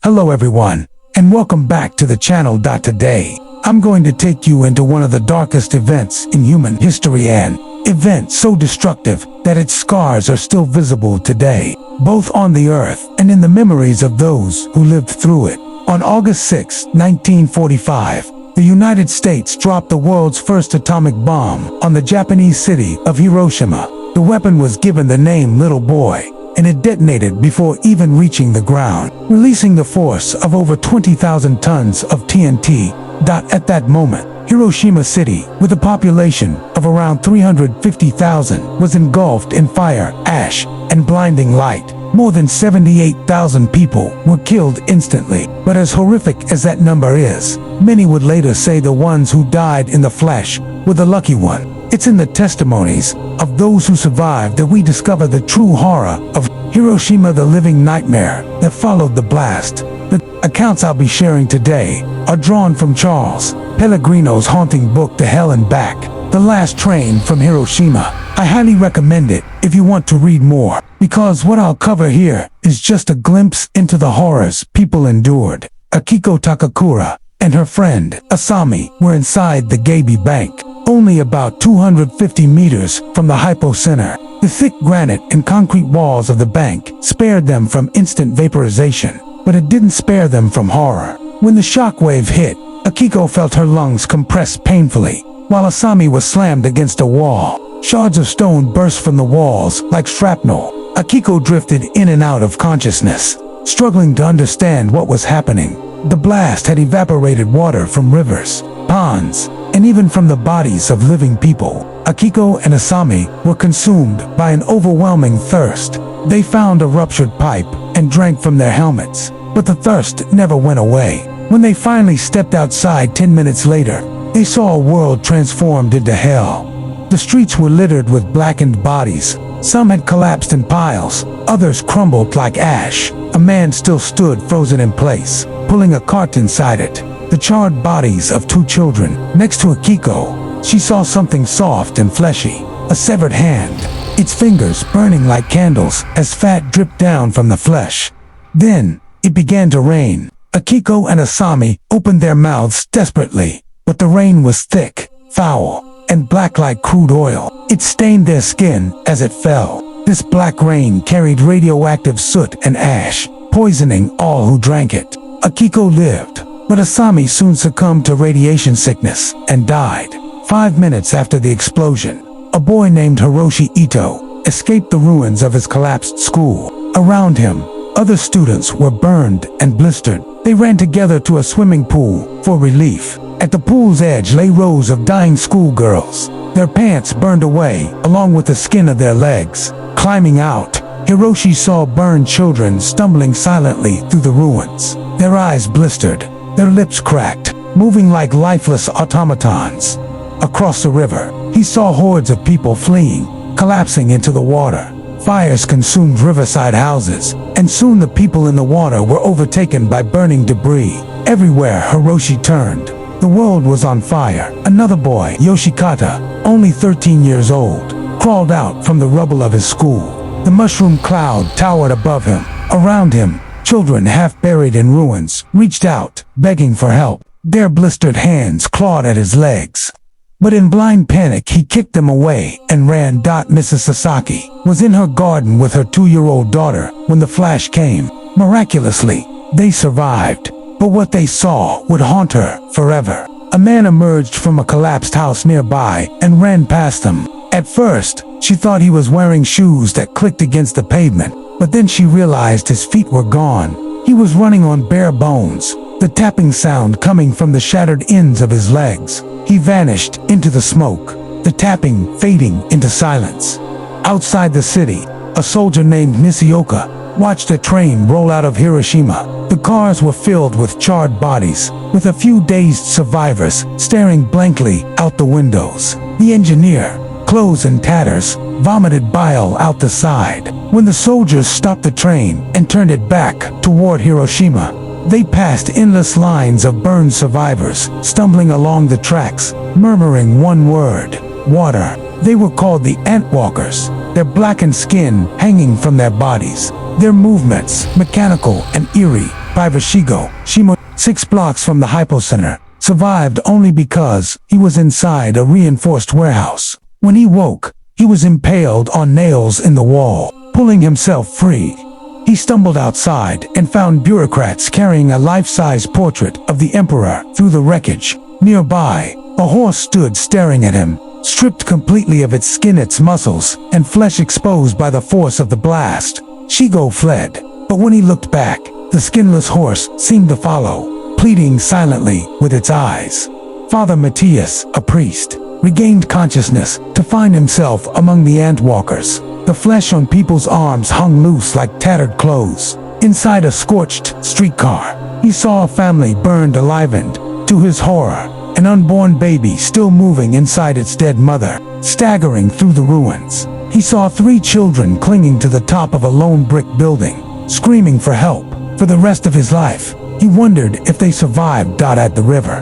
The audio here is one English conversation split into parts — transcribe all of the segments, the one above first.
Hello everyone, and welcome back to the channel. Today, I'm going to take you into one of the darkest events in human history, an event so destructive that its scars are still visible today, both on the earth and in the memories of those who lived through it. On August 6, 1945, the United States dropped the world's first atomic bomb on the Japanese city of Hiroshima. The weapon was given the name Little Boy, and it detonated before even reaching the ground, releasing the force of over 20,000 tons of TNT. At that moment, Hiroshima City, with a population of around 350,000, was engulfed in fire, ash, and blinding light. More than 78,000 people were killed instantly. But as horrific as that number is, many would later say the ones who died in the flesh were the lucky one. It's in the testimonies of those who survived that we discover the true horror of Hiroshima, the living nightmare that followed the blast. The accounts I'll be sharing today are drawn from Charles Pellegrino's haunting book, To Hell and Back, The Last Train from Hiroshima. I highly recommend it if you want to read more, because what I'll cover here is just a glimpse into the horrors people endured. Akiko Takakura and her friend Asami were inside the Gabi Bank, only about 250 meters from the hypocenter. The thick granite and concrete walls of the bank spared them from instant vaporization, but it didn't spare them from horror. When the shockwave hit, Akiko felt her lungs compress painfully, while Asami was slammed against a wall. Shards of stone burst from the walls like shrapnel. Akiko drifted in and out of consciousness, struggling to understand what was happening. The blast had evaporated water from rivers, ponds, and even from the bodies of living people. Akiko and Asami were consumed by an overwhelming thirst. They found a ruptured pipe and drank from their helmets, but the thirst never went away. When they finally stepped outside 10 minutes later, they saw a world transformed into hell. The streets were littered with blackened bodies. Some had collapsed in piles, others crumbled like ash. A man still stood frozen in place, pulling a cart inside it. The charred bodies of two children. Next to Akiko, she saw something soft and fleshy, a severed hand, its fingers burning like candles as fat dripped down from the flesh. Then, it began to rain. Akiko and Asami opened their mouths desperately, but the rain was thick, foul, and black like crude oil. It stained their skin as it fell. This black rain carried radioactive soot and ash, poisoning all who drank it. Akiko lived, but Asami soon succumbed to radiation sickness and died. 5 minutes after the explosion, a boy named Hiroshi Ito escaped the ruins of his collapsed school. Around him, other students were burned and blistered. They ran together to a swimming pool for relief. At the pool's edge lay rows of dying schoolgirls, their pants burned away along with the skin of their legs. Climbing out, Hiroshi saw burned children stumbling silently through the ruins, their eyes blistered, their lips cracked, moving like lifeless automatons. Across the river, he saw hordes of people fleeing, collapsing into the water. Fires consumed riverside houses, and soon the people in the water were overtaken by burning debris. Everywhere Hiroshi turned, the world was on fire. Another boy, Yoshikata, only 13 years old, crawled out from the rubble of his school. The mushroom cloud towered above him. Around him, children half buried in ruins reached out, begging for help. Their blistered hands clawed at his legs. But in blind panic he kicked them away and ran. Mrs. Sasaki was in her garden with her 2-year-old daughter when the flash came. Miraculously, they survived, but what they saw would haunt her forever. A man emerged from a collapsed house nearby and ran past them. At first, she thought he was wearing shoes that clicked against the pavement, but then she realized his feet were gone. He was running on bare bones, the tapping sound coming from the shattered ends of his legs. He vanished into the smoke, the tapping fading into silence. Outside the city, a soldier named Nishioka watched a train roll out of Hiroshima. The cars were filled with charred bodies, with a few dazed survivors staring blankly out the windows. The engineer, clothes in tatters, vomited bile out the side. When the soldiers stopped the train and turned it back toward Hiroshima, they passed endless lines of burned survivors, stumbling along the tracks, murmuring one word: water. They were called the ant walkers, their blackened skin hanging from their bodies, their movements mechanical and eerie, Hiroshima, 6 blocks from the hypocenter, survived only because he was inside a reinforced warehouse. When he woke, he was impaled on nails in the wall, pulling himself free. He stumbled outside and found bureaucrats carrying a life-size portrait of the emperor through the wreckage. Nearby, a horse stood staring at him, stripped completely of its skin, its muscles, and flesh exposed by the force of the blast. Shigo fled, but when he looked back, the skinless horse seemed to follow, pleading silently with its eyes. Father Matthias, a priest, regained consciousness to find himself among the ant-walkers. The flesh on people's arms hung loose like tattered clothes. Inside a scorched streetcar, he saw a family burned alive and, to his horror, an unborn baby still moving inside its dead mother, staggering through the ruins. He saw 3 children clinging to the top of a lone brick building, screaming for help. For the rest of his life, he wondered if they survived. At the river,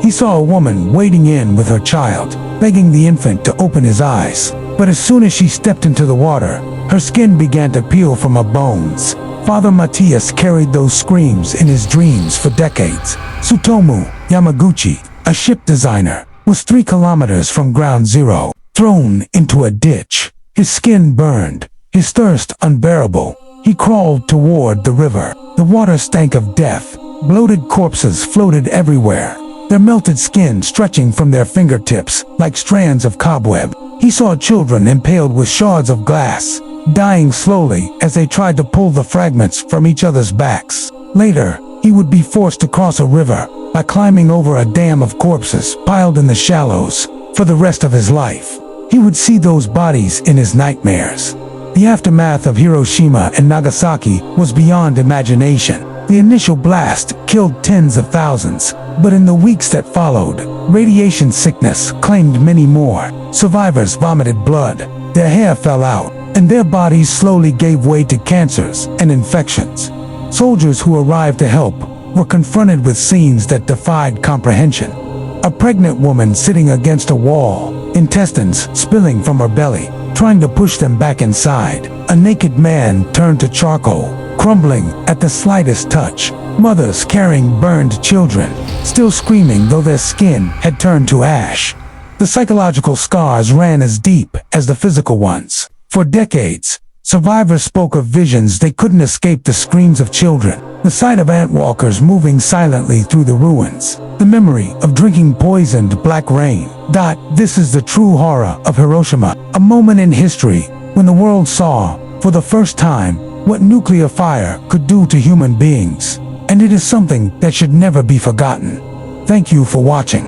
he saw a woman wading in with her child, begging the infant to open his eyes. But as soon as she stepped into the water, her skin began to peel from her bones. Father Matthias carried those screams in his dreams for decades. Tsutomu Yamaguchi, a ship designer, was 3 kilometers from ground zero, thrown into a ditch. His skin burned, his thirst unbearable. He crawled toward the river. The water stank of death. Bloated corpses floated everywhere, their melted skin stretching from their fingertips like strands of cobweb. He saw children impaled with shards of glass, dying slowly as they tried to pull the fragments from each other's backs. Later, he would be forced to cross a river by climbing over a dam of corpses piled in the shallows. For the rest of his life, he would see those bodies in his nightmares. The aftermath of Hiroshima and Nagasaki was beyond imagination. The initial blast killed tens of thousands, but in the weeks that followed, radiation sickness claimed many more. Survivors vomited blood, their hair fell out, and their bodies slowly gave way to cancers and infections. Soldiers who arrived to help were confronted with scenes that defied comprehension. A pregnant woman sitting against a wall, intestines spilling from her belly, trying to push them back inside. A naked man turned to charcoal, crumbling at the slightest touch. Mothers carrying burned children, still screaming though their skin had turned to ash. The psychological scars ran as deep as the physical ones. For decades, survivors spoke of visions they couldn't escape: the screams of children, the sight of antwalkers moving silently through the ruins, the memory of drinking poisoned black rain. This is the true horror of Hiroshima, a moment in history when the world saw, for the first time, what nuclear fire could do to human beings. And it is something that should never be forgotten. Thank you for watching.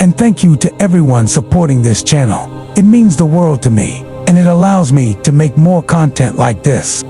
And thank you to everyone supporting this channel. It means the world to me, and it allows me to make more content like this.